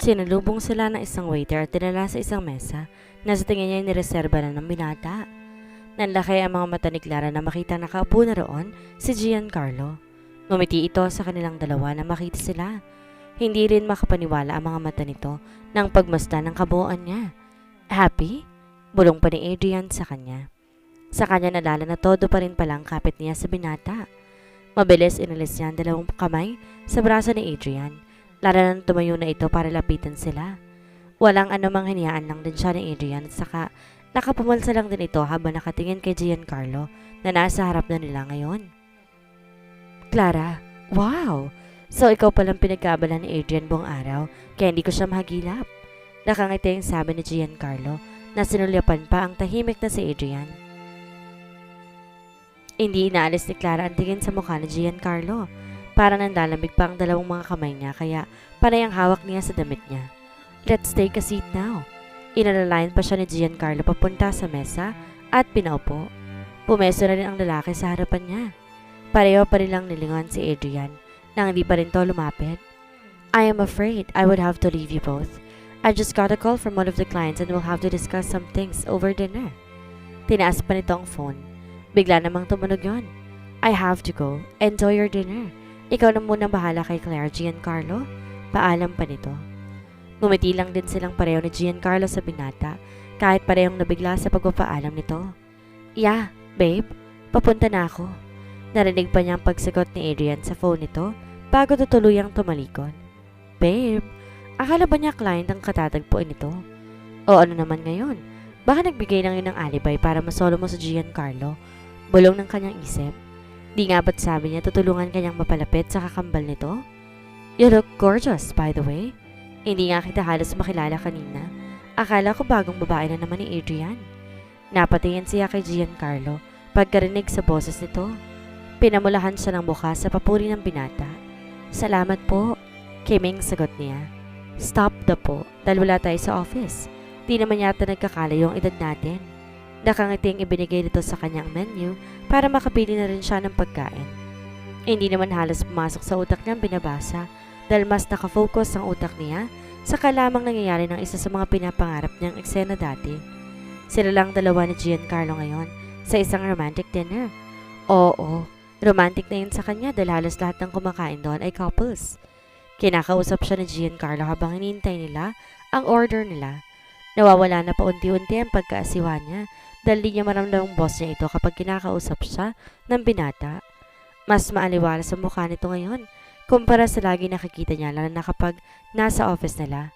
Sinalubong sila ng isang waiter at dinala sa isang mesa na sa tingin niya nireserba na ng binata. Nanlaki ang mga mata ni Clara na makita nakaupo na roon si Giancarlo. Ngumiti ito sa kanilang dalawa na makita sila. Hindi rin makapaniwala ang mga mata nito nang pagmasdan ng kabuuan niya. Happy? Bulong pa ni Adrian sa kanya. Sa kanya nalala na todo pa rin palang kapit niya sa binata. Mabilis inalis niya ang dalawang kamay sa braso ni Adrian. Lalo nang tumayo na ito para lapitan sila. Walang anumang hinayaan lang din siya ni Adrian at saka nakapumalsa lang din ito habang nakatingin kay Giancarlo na nasa harap na nila ngayon. Clara, wow! So ikaw palang pinagkaabala ni Adrian buong araw kaya hindi ko siya mahagilap. Nakangiti ang sabi ni Giancarlo na sinulyapan pa ang tahimik na si Adrian. Hindi inaalis ni Clara ang tingin sa mukha ni Giancarlo. Para nanlalamig pa ang dalawang mga kamay niya kaya panay ang hawak niya sa damit niya. Let's take a seat now. Inalalayan pa siya ni Giancarlo papunta sa mesa at pinaupo. Pumeso na rin ang lalaki sa harapan niya. Pareho pa rin lang nilingon si Adrian nang hindi pa rin to lumapit. I am afraid I would have to leave you both. I just got a call from one of the clients and we'll have to discuss some things over dinner. Tinaas pa nito ang phone. Bigla namang tumunog yon. I have to go. Enjoy your dinner. Ikaw na muna bahala kay Claire, Giancarlo. Paalam pa nito. Ngumiti lang din silang pareho ni Giancarlo sa binata kahit parehong nabigla sa pagpapaalam nito. Yeah, babe. Papunta na ako. Narinig pa niya ang pagsagot ni Adrian sa phone nito bago tutuluyang tumalikod. Babe, akala ba niya client ang katatagpuan nito? O ano naman ngayon? Baka nagbigay lang yun ng alibay para masolo mo sa Giancarlo. Bulong ng kanyang isip. Di nga ba't sabi niya tutulungan kanyang mapalapit sa kakambal nito? You look gorgeous, by the way. Hindi nga kita halos makilala kanina. Akala ko bagong babae na naman ni Adrian. Napatingin siya kay Giancarlo pagkarinig sa boses nito. Pinamulahan siya ng mukha sa papuri ng binata. Salamat po, Kiming sagot niya. Stop the po, dahil wala tayo sa office. Di naman yata nagkakalayo ang edad natin. Nakangiting ibinigay nito sa kanyang menu para makabili na rin siya ng pagkain. Hindi naman halos pumasok sa utak niyang binabasa dahil mas nakafocus ang utak niya sa kalamang nangyayari ng isa sa mga pinapangarap niyang eksena dati. Sila lang dalawa ni Giancarlo ngayon sa isang romantic dinner. Oo, romantic na yun sa kanya dahil halos lahat ng kumakain doon ay couples. Kinakausap siya ni Giancarlo habang hinihintay nila ang order nila. Nawawala na paunti-unti ang pagkaasiwa niya dahil di niya maramdam ang boss niya ito kapag kinakausap siya ng binata. Mas maaliwala sa mukha nito ngayon kumpara sa lagi nakikita niya lalo na kapag nasa office nila.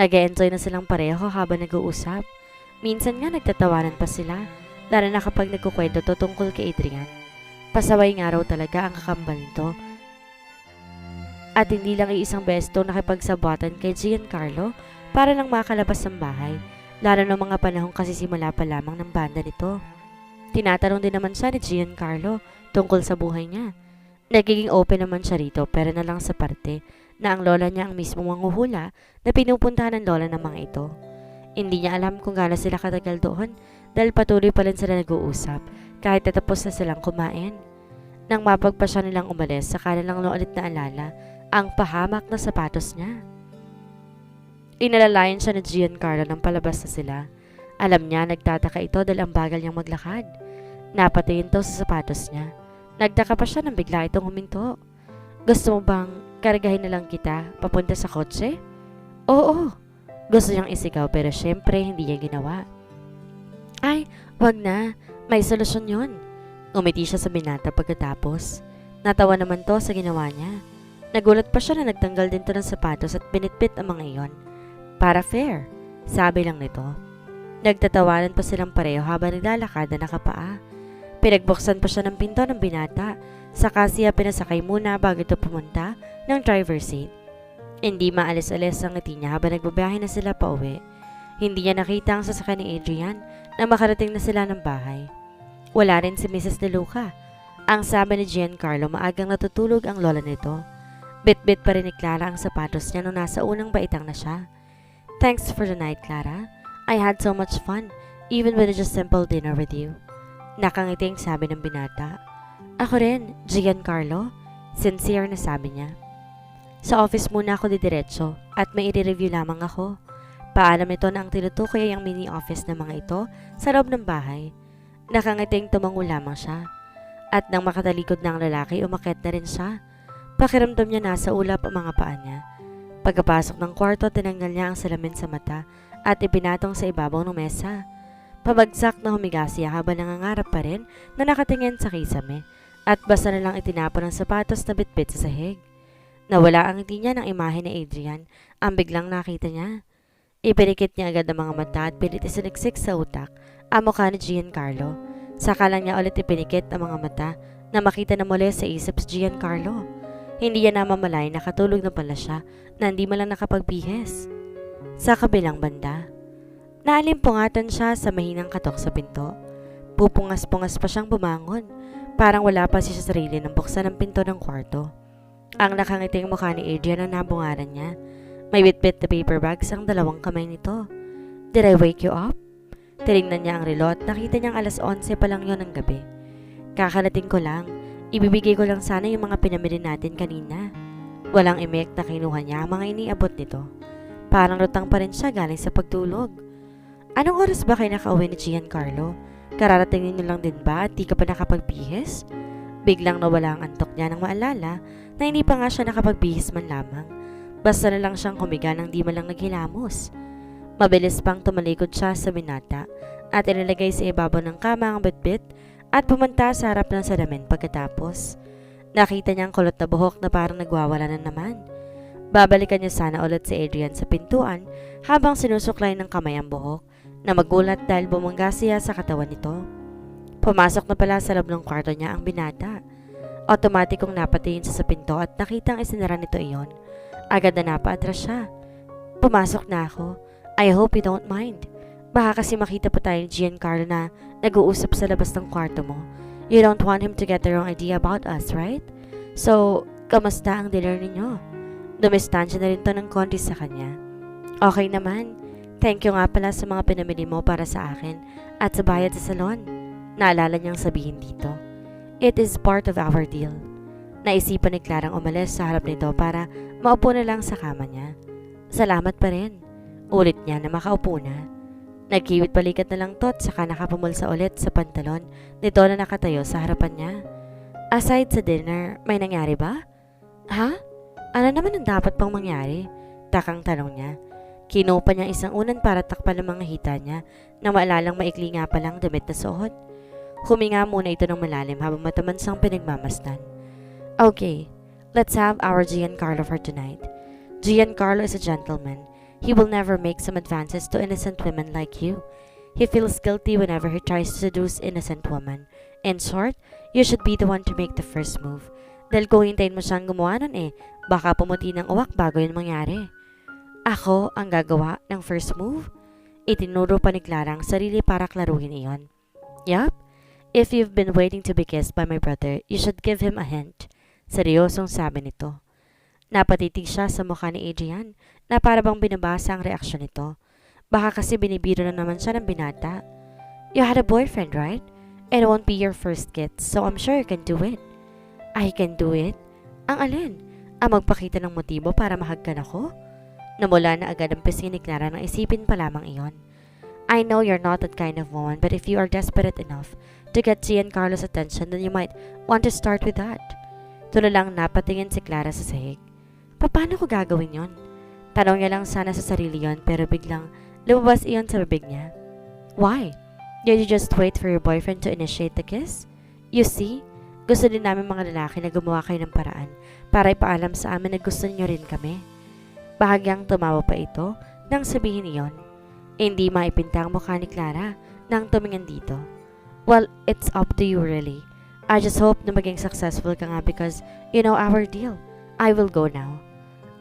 Nag-e-enjoy na silang pareho habang nag-uusap. Minsan nga nagtatawanan pa sila lalo na kapag nagkukwento to tungkol kay Adrian. Pasaway nga raw talaga ang kakambal nito. At hindi lang iisang beses to nakipagsabuatan kay Giancarlo para lang makalabas ng bahay. Lalo ng mga panahong kasi simula pa lamang ng banda nito. Tinatanong din naman siya ni Giancarlo tungkol sa buhay niya. Nagiging open naman siya rito pero na lang sa parte na ang lola niya ang mismong manghuhula na pinupuntahan ng lola ng mga ito. Hindi niya alam kung gaano sila katagal doon dahil patuloy pa rin sila nag-uusap kahit natapos na silang kumain. Nang mapagpasya nilang umalis, saka na lang ulit na alala ang pahamak na sapatos niya. Inalalayan siya ni Giancarlo nang palabas na sila. Alam niya nagtataka ito dahil ang bagal niyang maglakad. Napatingin to sa sapatos niya. Nagtaka pa siya nang bigla itong huminto. Gusto mo bang kargahin na lang kita papunta sa kotse? Oo. Gusto niyang isigaw pero syempre hindi niya ginawa. Ay, wag na. May solusyon yun. Umiti siya sa binata pagkatapos. Natawa naman to sa ginawa niya. Nagulat pa siya na nagtanggal din to ng sapatos at binitbit ang mga iyon. Para fair, sabi lang nito. Nagtatawanan pa silang pareho habang naglalakad na nakapaa. Pinagbuksan pa siya ng pinto ng binata, saka siya pinasakay muna bago ito pumunta ng driver's seat. Hindi maalis-alis ang ngiti niya habang nagbabiyahe na sila pa uwi. Hindi niya nakita ang sasakyan ni Adrian na makarating na sila ng bahay. Wala rin si Mrs. De Luca. Ang sabi ni Giancarlo, maagang natutulog ang lola nito. Bit-bit pa rin ni Clara ang sapatos niya nung nasa unang baitang na siya. Thanks for the night, Clara. I had so much fun, even with just simple dinner with you. Nakangiting sabi ng binata. Ako rin, Giancarlo. Sincere na sabi niya. Sa office muna ako didiretso. at may i-review lamang ako. Paalam nito na ang tinutukoy ay ang mini office ng mga ito sa loob ng bahay. Nakangiting tumango lamang siya. At nang makatalikod na ang lalaki, umakyat na rin siya. Pakiramdam niya nasa ulap ang mga paa niya. Pagkapasok ng kwarto, tinanggal niya ang salamin sa mata at ipinatong sa ibabaw ng mesa. Pabagsak na humiga siya habang nangangarap pa rin na nakatingin sa kisame at basta na lang itinapon ang sapatos na bitbit sa sahig. Nawala ang ngiti niya ng imahe ni Adrian ang biglang nakita niya. Ipinikit niya agad ang mga mata at pilit isiniksik sa utak ang mukha ni Giancarlo. Saka lang niya ulit ipinikit ang mga mata na makita na muli sa isip si Giancarlo. Hindi niya namamalay na katulog na pala siya na hindi man lang nakapagbihis. Sa kabilang banda, naalimpungatan siya sa mahinang katok sa pinto. Pupungas-pungas pa siyang bumangon. Parang wala pa siya sa sarili nang buksan ang pinto ng kwarto. Ang nakangiting mukha ni Adrian ang nabungaran niya. May bitbit na paper bags ang dalawang kamay nito. Did I wake you up? Tinignan niya ang relo at nakita niyang alas 11 pa lang yon ng gabi. Kakalating ko lang. Ibibigay ko lang sana yung mga pinamili natin kanina. Walang imek na kinuha niya ang mga iniabot nito. Parang lutang pa rin siya galing sa pagtulog. Anong oras ba kayo nakauwi ni Giancarlo? Kararating niyo lang din ba at di ka pa nakapagbihis? Biglang nawala ang antok niya nang maalala na hindi pa nga siya nakapagbihis man lamang. Basta na lang siyang humiga nang di man lang naghilamos. Mabilis pang tumalikod siya sa binata at inilagay sa ibabaw ng kama ang bitbit at pumunta sa harap ng salamin pagkatapos. Nakita niya ang kulot na buhok na parang nagwawala na naman. Babalikan niya sana ulit si Adrian sa pintuan habang sinusuklay ng kamay ang buhok na magulat dahil bumangga siya sa katawan nito. Pumasok na pala sa loob ng kwarto niya ang binata. Otomatikong napatingin siya sa pinto at nakitang isinara nito iyon. Agad na napaatras siya. Pumasok na ako. I hope you don't mind. Baka kasi makita pa tayo ni Giancarlo na nag-uusap sa labas ng kwarto mo. You don't want him to get the wrong idea about us, right? So, kamusta ang dinner ninyo? Dumistansya na rin to ng konti sa kanya. Okay naman. Thank you nga pala sa mga pinamili mo para sa akin at sa bayad sa salon. Naalala niyang sabihin dito. It is part of our deal. Naisipan ni Clarang umalis sa harap nito para maupo na lang sa kama niya. Salamat pa rin. Ulit niya na makaupo na. Nagkiwit balikat na lang to at saka nakapumulsa ulit sa pantalon nito na nakatayo sa harapan niya. Aside sa dinner, may nangyari ba? Ha? Ano naman ang dapat pang mangyari? Takang tanong niya. Kinuha niya isang unan para takpan ang mga hita niya na maalalang maikli nga palang damit na suot. Huminga muna ito ng malalim habang matamansang pinagmamasdan. Okay, let's have our Giancarlo for tonight. Giancarlo is a gentleman. He will never make some advances to innocent women like you. He feels guilty whenever he tries to seduce innocent women. In short, you should be the one to make the first move. Dahil kung hintayin mo siyang gumawa nun baka pumuti ng uwak bago yun mangyari. Ako ang gagawa ng first move? Itinuro pa ni Clara ang sarili para klaruhin iyon. Yup, if you've been waiting to be kissed by my brother, you should give him a hint. Seryosong sabi nito. Napatitig siya sa mukha ni Adrian na para bang binabasa ang reaksyon nito. Baka kasi binibiro na naman siya ng binata. You had a boyfriend, right? It won't be your first kiss, so I'm sure you can do it. I can do it? Ang alin? Ang magpakita ng motibo para mahagkan ako? Namula na agad ang pisngi ni Clara nang isipin pa lamang iyon. I know you're not that kind of woman, but if you are desperate enough to get Giancarlo's attention, then you might want to start with that. Tulalang napatingin si Clara sa sahig. Paano ko gagawin yon? Tanong niya lang sana sa sarili yon pero biglang lumabas iyon sa bibig niya. Why? Did you just wait for your boyfriend to initiate the kiss? You see, gusto din namin mga lalaki na gumawa kayo ng paraan para ipaalam sa amin na gusto niyo rin kami. Bahagyang tumawa pa ito nang sabihin iyon. Hindi maipinta ang mukha ni Clara nang tumingin dito. Well, it's up to you really. I just hope na maging successful ka nga because you know our deal. I will go now.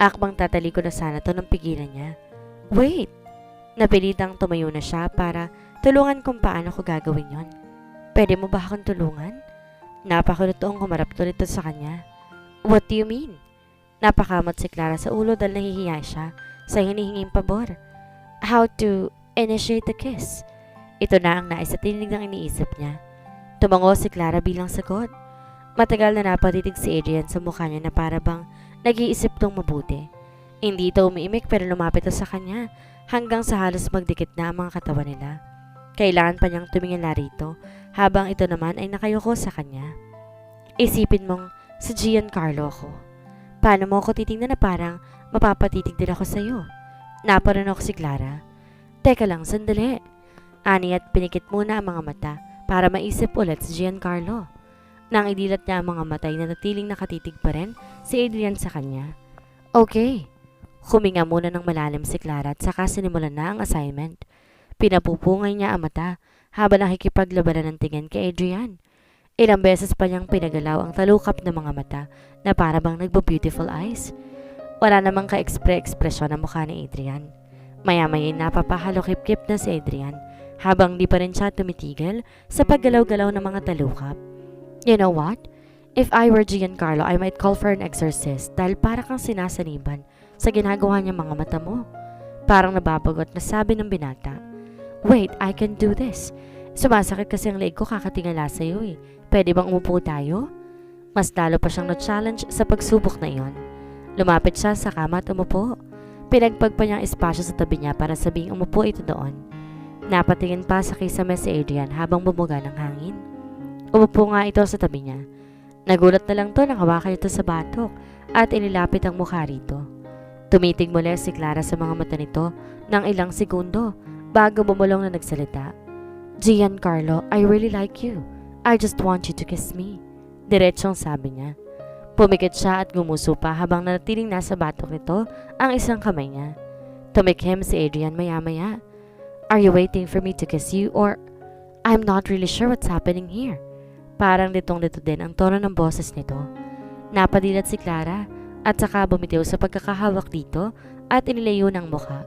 Akbang tataliko na sana to nang pigilan niya. Wait! Napilitang tumayo na siya para tulungan kung paano ko gagawin yon. Pwede mo ba akong tulungan? Napakulutong humarap tuloy sa kanya. What do you mean? Napakamot si Clara sa ulo dahil nahihiya siya sa hinihinging pabor. How to initiate the kiss? Ito na ang nais at tinig ng iniisip niya. Tumango si Clara bilang sagot. Matagal na napatitig si Adrian sa mukha niya na para bang nag-iisip tong mabuti. Hindi ito umiimik pero lumapit ito sa kanya hanggang sa halos magdikit na ang mga katawan nila. Kailangan pa niyang tumingin rito habang ito naman ay nakayuko sa kanya. Isipin mong si Giancarlo ako. Paano mo ako titingnan na parang mapapatitig din ako sa'yo? Naparanok si Clara. Teka lang, sandali. Ani at pinikit muna ang mga mata para maisip ulit si Giancarlo. Nang idilat niya ang mga matay na natiling nakatitig pa rin si Adrian sa kanya. Okay. Huminga muna ng malalim si Clara at saka sinimulan na ang assignment. Pinapupungay niya ang mata habang nakikipaglabanan ng tingin kay Adrian. Ilang beses pa niyang pinagalaw ang talukap ng mga mata na para bang nagbo-beautiful eyes. Wala namang ka-ekspresyon ang mukha ni Adrian. Maya-maya napapahalokip-kip na si Adrian habang di pa rin siya tumitigil sa paggalaw-galaw ng mga talukap. You know what? If I were Giancarlo, I might call for an exorcist dahil para kang sinasaniban sa ginagawa niya mga mata mo. Parang nababagot na sabi ng binata. Wait, I can do this. Sumasakit kasi ang leeg ko kakatingala sa'yo eh. Pwede bang umupo tayo? Mas lalo pa siyang na-challenge sa pagsubok na iyon. Lumapit siya sa kama at umupo. Pinagpag pa niya ang espasyo sa tabi niya para sabing umupo ito doon. Napatingin pa sa kisame si Adrian habang bumuga ng hangin. Umupo nga ito sa tabi niya. Nagulat na lang to nang hawakan ito sa batok at inilapit ang mukha rito. Tumitig muli si Clara sa mga mata nito ng ilang segundo bago bumulong na nagsalita. Giancarlo, I really like you. I just want you to kiss me. Diretsong sabi niya. Pumikit siya at gumuso pa habang nanatiling nasa batok nito ang isang kamay niya. Tumikhim si Adrian maya-maya. Are you waiting for me to kiss you or I'm not really sure what's happening here? Parang litong-lito din ang tono ng boses nito. Napadilat si Clara at saka bumitiw sa pagkakahawak dito at inilayo ng mukha.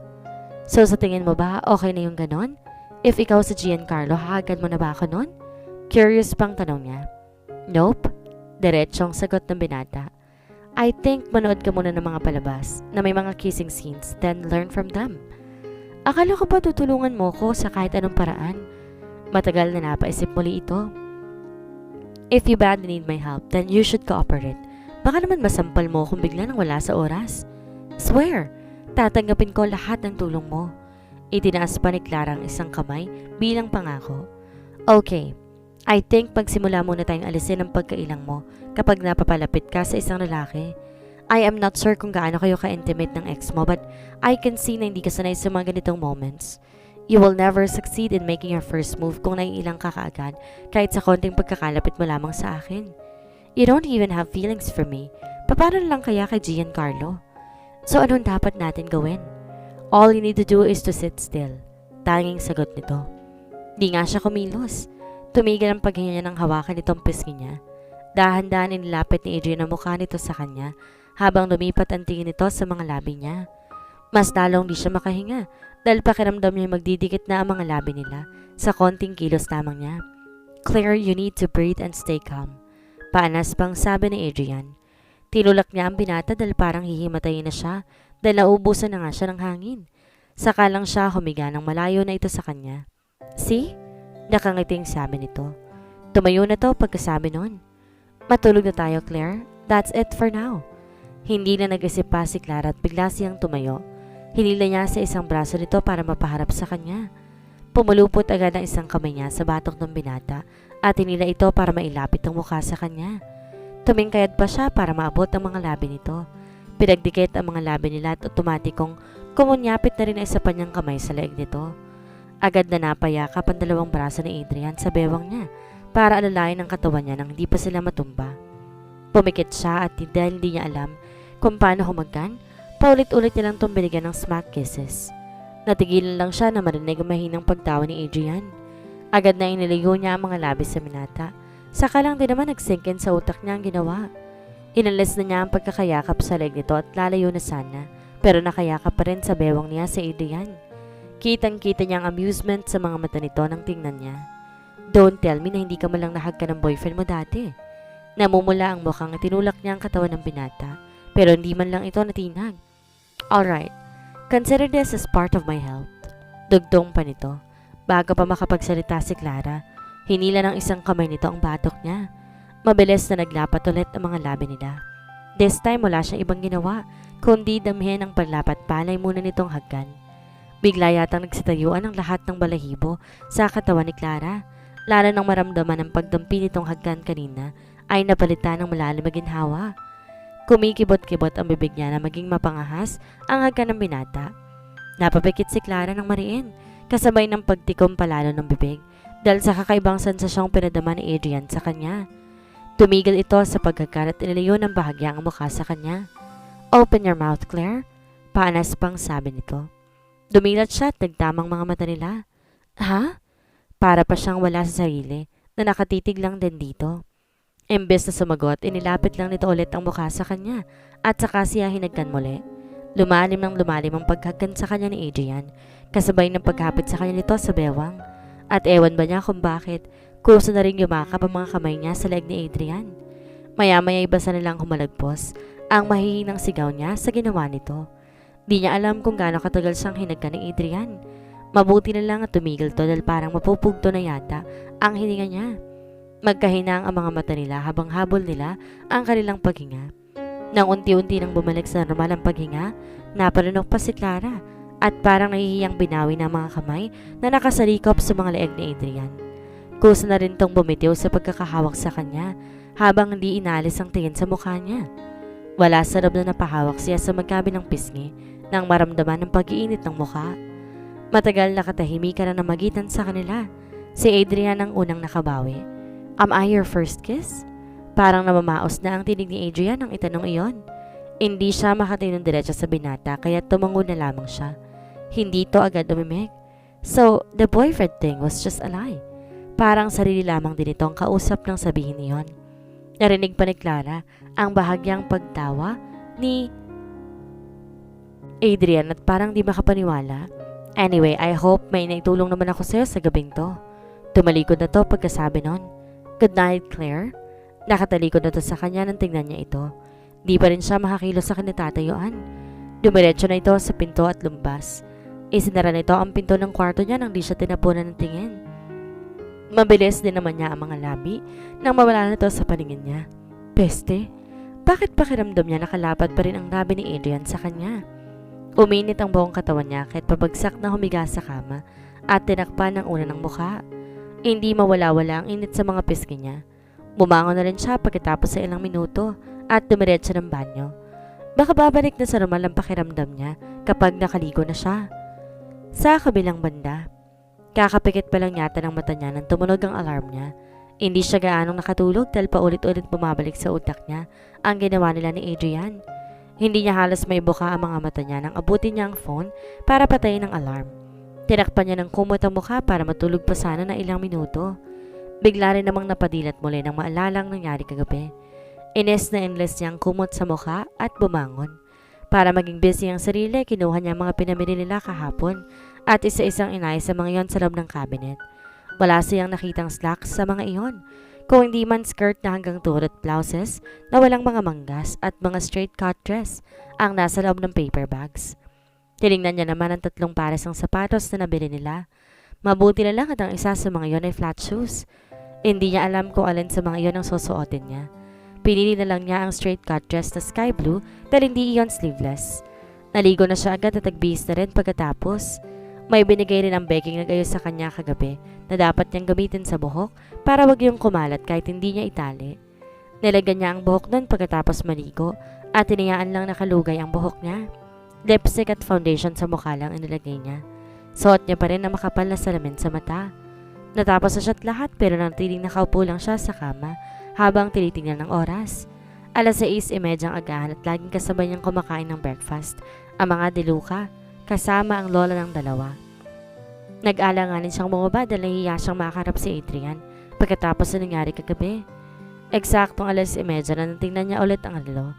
So sa tingin mo ba okay na yung ganon? If ikaw si Giancarlo, hahagad mo na ba ako nun? Curious pang tanong niya. Nope. Diretsong sagot ng binata. I think manood ka muna ng mga palabas na may mga kissing scenes then learn from them. Akala ko ba tutulungan mo ko sa kahit anong paraan? Matagal na napaisip muli ito. If you badly need my help, then you should cooperate. Baka naman masampal mo kung bigla nang wala sa oras. Swear, tatanggapin ko lahat ng tulong mo. Itinaas pa ni Clara ang isang kamay bilang pangako. Okay, I think pagsimula muna tayong alisin ang pagkailang mo kapag napapalapit ka sa isang lalaki. I am not sure kung gaano kayo ka-intimate ng ex mo but I can see na hindi ka sanay sa mga ganitong moments. You will never succeed in making your first move kung naiilang ka kaagad kahit sa konting pagkakalapit mo lamang sa akin. You don't even have feelings for me. Paano lang kaya kay Giancarlo? So anong dapat natin gawin? All you need to do is to sit still. Tanging sagot nito. Di nga siya kumilos. Tumigil ang paghinga niya ng hawakan nitong pisngi niya. Dahan-dahan inilapit ni Adrian ang mukha nito sa kanya habang lumipat ang tingin nito sa mga labi niya. Mas lalong di siya makahinga dahil pakiramdam niya magdidikit na ang mga labi nila sa konting kilos lamang niya. Claire, you need to breathe and stay calm. Paanas pang sabi ni Adrian. Tinulak niya ang binata dahil parang hihimatayin na siya dahil naubusan na nga siya ng hangin. Saka lang siya humiga ng malayo na ito sa kanya. See? Nakangiting sabi nito. Tumayo na to pagkasabi nun. Matulog na tayo, Claire. That's it for now. Hindi na nag-isip pa si Clara at bigla siyang tumayo. Hinila niya sa isang braso nito para mapaharap sa kanya. Pumulupot agad ang isang kamay niya sa batok ng binata at hinila ito para mailapit ang mukha sa kanya. Tumingkayad pa siya para maabot ang mga labi nito. Pinagdikit ang mga labi nila at otomatikong kumunyapit na rin ang isa pa niyang kamay sa leeg nito. Agad na napayakap ang dalawang braso ni Adrian sa bewang niya para alalayan ang katawan niya nang hindi pa sila matumba. Pumikit siya at dahil hindi niya alam kung paano humagkan, paulit-ulit niya lang itong binigyan ng smack kisses. Natigilan lang siya na marinig ang mahinang pagtawa ni Adrian. Agad na inilayo niya ang mga labi sa binata. Saka lang din naman nagsink in sa utak niya ang ginawa. Inalis na niya ang pagkakayakap sa leg nito at lalayo na sana, pero nakayakap pa rin sa bewang niya si Adrian. Kitang-kita niya ang amusement sa mga mata nito nang tingnan niya. Don't tell me na hindi ka malang nahag ka ng boyfriend mo dati. Namumula ang mukhang tinulak niya ang katawan ng binata, pero hindi man lang ito natinag. Alright, consider this as part of my health. Dugtong pa nito. Bago pa makapagsalita si Clara, hinila ng isang kamay nito ang batok niya. Mabilis na naglapat ulit ang mga labi nila. This time wala siyang ibang ginawa, kundi damhin ang paglapat palay muna nitong hagkan. Bigla yatang nagsitayuan ang lahat ng balahibo sa katawan ni Clara, lalo nang maramdaman ang pagdampi nitong hagkan kanina ay napalitan ng malalim na ginhawa. Kumikibot-kibot ang bibig niya na maging mapangahas ang hagkan ng binata. Napapikit si Clara ng mariin, kasabay ng pagtikom palalo ng bibig dahil sa kakaibang sensasyong pinadama ni Adrian sa kanya. Tumigil ito sa paghakan at inilayo ng bahagya ang mukha sa kanya. "Open your mouth, Claire," paanas pang sabi nito. Dumilat siya at nagtamang mga mata nila. "Ha?" Para pa siyang wala sa sarili na nakatitig lang din dito. Imbes na sumagot, inilapit lang nito ulit ang mukha sa kanya at saka siya hinagkan muli. Lumalim ng lumalim ang paghagkan sa kanya ni Adrian, kasabay ng paghapit sa kanya nito sa bewang. At ewan ba niya kung bakit, kusa na rin yumakap ang mga kamay niya sa leeg ni Adrian. Maya-maya ibasa nilang humalagpos ang mahihinang sigaw niya sa ginawa nito. Di niya alam kung gaano katagal siyang hinagkan ni Adrian. Mabuti na lang at tumigil to dahil parang mapupugto na yata ang hininga niya. Magkahinang ang mga mata nila habang habol nila ang kanilang paghinga. Nang unti-unti nang bumalik sa normal ang paghinga, naparunok pa si Clara at parang nahihiyang binawi ng mga kamay na nakasalikop sa mga leeg ni Adrian. Kusa na rin tong bumitiw sa pagkakahawak sa kanya habang hindi inalis ang tingin sa mukha niya. Wala sa loob na napahawak siya sa magkabilang pisngi nang maramdaman ng pag-iinit ng mukha. Matagal na katahimikan na namagitan sa kanila. Si Adrian ang unang nakabawi. "Am I your first kiss?" Parang namamaos na ang tinig ni Adrian nang itanong iyon. Hindi siya makatingin diretso sa binata kaya tumango na lamang siya. Hindi to agad umimik. So, the boyfriend thing was just a lie. Parang sarili lamang din ito ang kausap ng sabihin niyon. Narinig pa ni Clara ang bahagyang pagtawa ni Adrian at parang di makapaniwala. "Anyway, I hope may naitulong naman ako sa'yo sa gabing to." Tumalikod na to pagkasabi nun. "Good night, Claire." Nakatalikod na to sa kanya nang tingnan niya ito. Di pa rin siya makakilos sa kanitatayuan. Dumiretso na ito sa pinto at lumbas. Isinara nito ang pinto ng kwarto niya nang di siya tinapunan ng tingin. Mabilis din naman niya ang mga labi nang mawala na ito sa paningin niya. Peste, bakit pakiramdam niya nakalapat pa rin ang labi ni Adrian sa kanya? Uminit ang buong katawan niya kahit pabagsak na humiga sa kama at tinakpan ng una ng mukha. Hindi mawala-wala ang init sa mga pisngi niya. Bumangon na rin siya pagkatapos sa ilang minuto at dumiretso ng banyo. Baka babalik na sa normal ang pakiramdam niya kapag nakaligo na siya. Sa kabilang banda, kakapikit pa lang yata ng mata niya nang tumunog ang alarm niya. Hindi siya gaanong nakatulog dahil paulit-ulit bumabalik sa utak niya ang ginawa nila ni Adrian. Hindi niya halos may buka ang mga mata niya nang abutin niya ang phone para patayin ang alarm. Tinakpan niya ng kumot ang mukha para matulog pa sana na ilang minuto. Bigla rin namang napadilat muli nang maalalang nangyari kagabi. Ines na endless niyang kumot sa mukha at bumangon. Para maging busy ang sarili, kinuha niya ang mga pinamili nila kahapon at isa-isang inayos sa mga iyon sa loob ng cabinet. Wala siyang nakitang slacks sa mga iyon, kung hindi man skirt na hanggang tuhod at blouses na walang mga manggas at mga straight cut dress ang nasa loob ng paper bags. Tinignan niya naman ang 3 pares ng sapatos na nabili nila. Mabuti na lang at ang isa sa mga iyon ay flat shoes. Hindi niya alam kung alin sa mga iyon ang susuotin niya. Pinili na lang niya ang straight cut dress na sky blue dahil hindi iyon sleeveless. Naligo na siya agad at nagbihis na rin pagkatapos. May binigay rin ang baking nag-ayos sa kanya kagabi na dapat niyang gamitin sa buhok para wag yung kumalat kahit hindi niya itali. Nilagyan niya ang buhok nun pagkatapos maligo at tinayaan lang nakalugay ang buhok niya. Lipstick at foundation sa mukha lang inilagay niya. Suot niya pa rin ang makapal na salamin sa mata. Natapos na siya't lahat pero nanatiling nakaupo lang siya sa kama habang tinitingnan ng oras. 6:30 ang agahan at laging kasabay niyang kumakain ng breakfast, ang mga diluka, kasama ang lola ng dalawa. Nag-alanganin siyang bumaba dahil nahihiya siyang makaharap si Adrian pagkatapos na nangyari kagabi. Eksaktong 6:30 na tingnan niya ulit ang relo.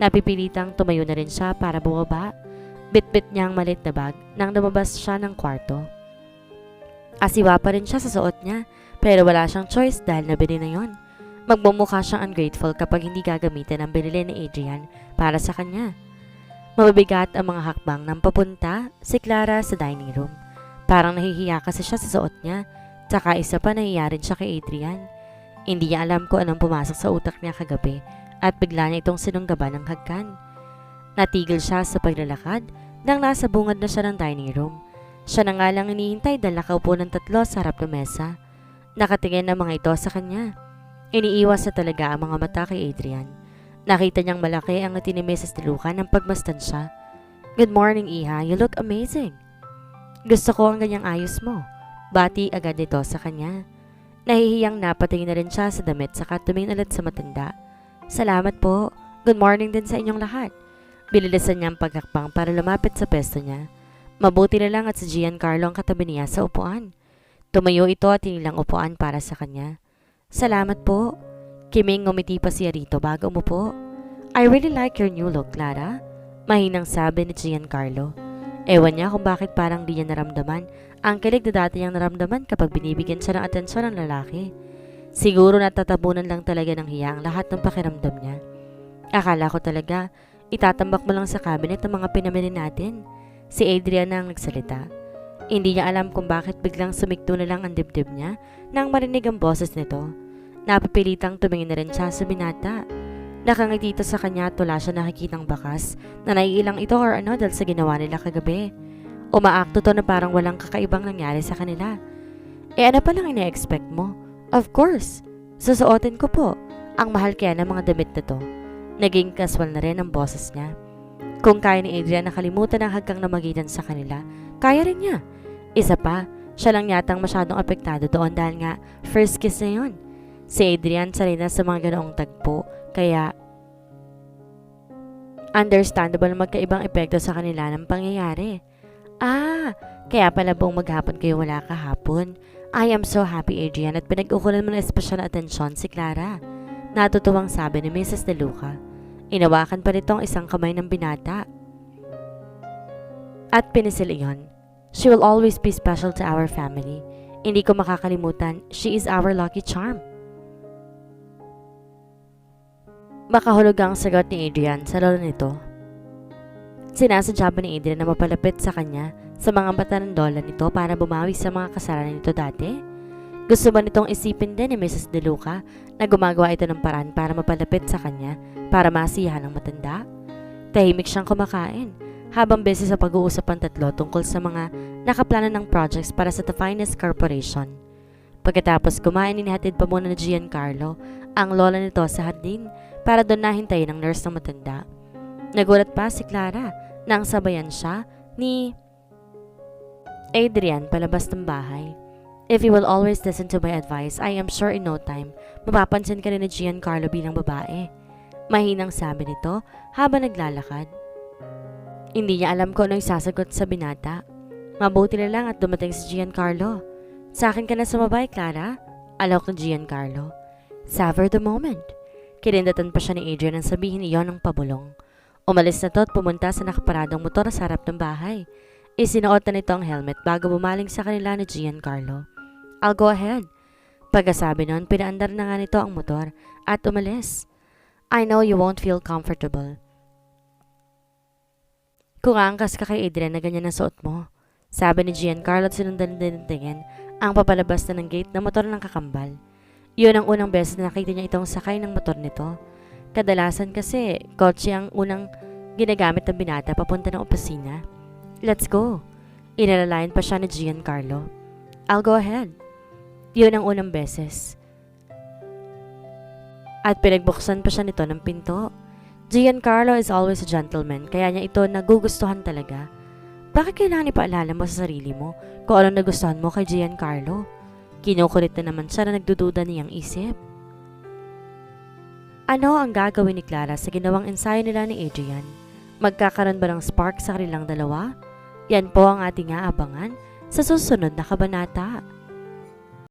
Napipilitang tumayo na rin siya para bumaba. Bit-bit niya ang maliit na bag nang lumabas siya ng kwarto. Asiwa pa rin siya sa suot niya pero wala siyang choice dahil nabili na yon. Magmumukha siyang ungrateful kapag hindi gagamitin ang binili ni Adrian para sa kanya. Mabibigat ang mga hakbang nang papunta si Clara sa dining room. Parang nahihiya kasi siya sa suot niya, tsaka isa pa nahihiya rin siya kay Adrian. Hindi niya alam kung anong pumasok sa utak niya kagabi at bigla niya itong sinunggaban ng hagkan. Natigil siya sa paglalakad nang nasa bungad na siya ng dining room. Siya na nga lang hinihintay dahil nakaupo ng tatlo sa harap ng mesa. Nakatingin ang mga ito sa kanya. Iniiwas na talaga ang mga mata kay Adrian. Nakita niyang malaki ang ngiti ni Mrs. De Luca nang pagmasdan siya. "Good morning, Iha. You look amazing." "Gusto ko ang ganyang ayos mo." Bati agad ito sa kanya. Nahihiyang napatingin na rin siya sa damit saka tumingin ulit sa matanda. "Salamat po. Good morning din sa inyong lahat." Bilisan niya ang paghakbang para lumapit sa pesto niya. Mabuti na lang at si Giancarlo ang katabi niya sa upuan. Tumayo ito at inilang upuan para sa kanya. "Salamat po." Kiming ngumiti pa siya rito bago umupo. "I really like your new look, Clara." Mahinang sabi ni Giancarlo. Ewan niya kung bakit parang di niya naramdaman ang kilig na dati niyang naramdaman kapag binibigyan siya ng atensyon ng lalaki. Siguro natatabunan lang talaga ng hiya ang lahat ng pakiramdam niya. "Akala ko talaga, itatambak mo lang sa cabinet ang mga pinamili natin." Si Adrian na ang nagsalita. Hindi niya alam kung bakit biglang sumikto na lang ang dibdib niya nang marinig ang boses nito. Napipilitang tumingin na rin siya sa binata. Nakangiti ito sa kanya at wala siya nakikitang bakas na naiilang ito or ano dahil sa ginawa nila kagabi. Umaakto to na parang walang kakaibang nangyari sa kanila. Ano pa lang ina-expect mo? Of course, susuotin ko po. Ang mahal kaya ng mga damit na to. Naging casual na rin ang boses niya. Kung kaya ni Adrian nakalimutan ang hagkang namagitan sa kanila, kaya rin niya. Isa pa, siya lang yatang masyadong apektado doon dahil nga first kiss na yun. Si Adrian sanay na sa mga ganoong tagpo, kaya understandable magkaibang epekto sa kanila ng pangyayari. Kaya pala buong maghapon kayo wala kahapon. I am so happy, Adrian, at pinag-ukulan mo ng espesyal na atensyon si Clara. Natutuwang sabi ni Mrs. De Luca. Inawakan pa nito ang isang kamay ng binata. At pinisil iyon. "She will always be special to our family. Hindi ko makakalimutan, she is our lucky charm." Makahulog ang sagot ni Adrian sa lolo nito. Sinasadya ba ni Adrian na mapalapit sa kanya sa mga mata ng lola nito para bumawi sa mga kasalanan nito dati? Gusto ba nitong isipin din ni Mrs. De Luca na gumagawa ito ng paraan para mapalapit sa kanya para masiyahan ng matanda? Tahimik siyang kumakain habang busy sa pag-uusap ang tatlo tungkol sa mga nakaplano ng projects para sa The Finest Corporation. Pagkatapos kumain, inihatid pa muna ni Giancarlo ang lola nito sa hardin para doon nahintayin ng nurse ng matanda. Nagulat pa si Clara nang sabayan siya ni Adrian palabas ng bahay. "If you will always listen to my advice, I am sure in no time, mapapansin ka rin ni Giancarlo bilang babae." Mahinang sabi nito habang naglalakad. Hindi niya alam kung anong sasagot sa binata. Mabuti na lang at dumating si Giancarlo. "Sa akin ka na sumabay, Clara?" Alok ni Giancarlo. Savor the moment. Kinindatan pa siya ni Adrian ang sabihin iyon ng pabulong. Umalis na to at pumunta sa nakaparadong motor sa harap ng bahay. Isinuot na nito ang helmet bago bumaling sa kanila ni Giancarlo. "I'll go ahead." Pagkasabi nun, pinaandar na nga nito ang motor at umalis. "I know you won't feel comfortable kung aangkas ka kay Adrian na ganyan ang suot mo," sabi ni Giancarlo at sinundan din ng tingin ang papalabas na ng gate ng motor ng kakambal. Yun ang unang beses na nakita niya itong sakay ng motor nito. Kadalasan kasi, kotse ang unang ginagamit ng binata papunta ng opisina. "Let's go." Inalalayan pa siya ni Giancarlo. "I'll go ahead." Yun ang unang beses. At pinagbuksan pa siya nito ng pinto. Giancarlo is always a gentleman, kaya niya ito nagugustuhan talaga. Bakit kailangan ipaalala mo sa sarili mo kung anong nagustuhan mo kay Giancarlo? Kinukulit na naman siya na nagdududa niyang isip. Ano ang gagawin ni Clara sa ginawang ensayo nila ni Adrian? Magkakaroon ba ng spark sa kanilang dalawa? Yan po ang ating aabangan sa susunod na kabanata.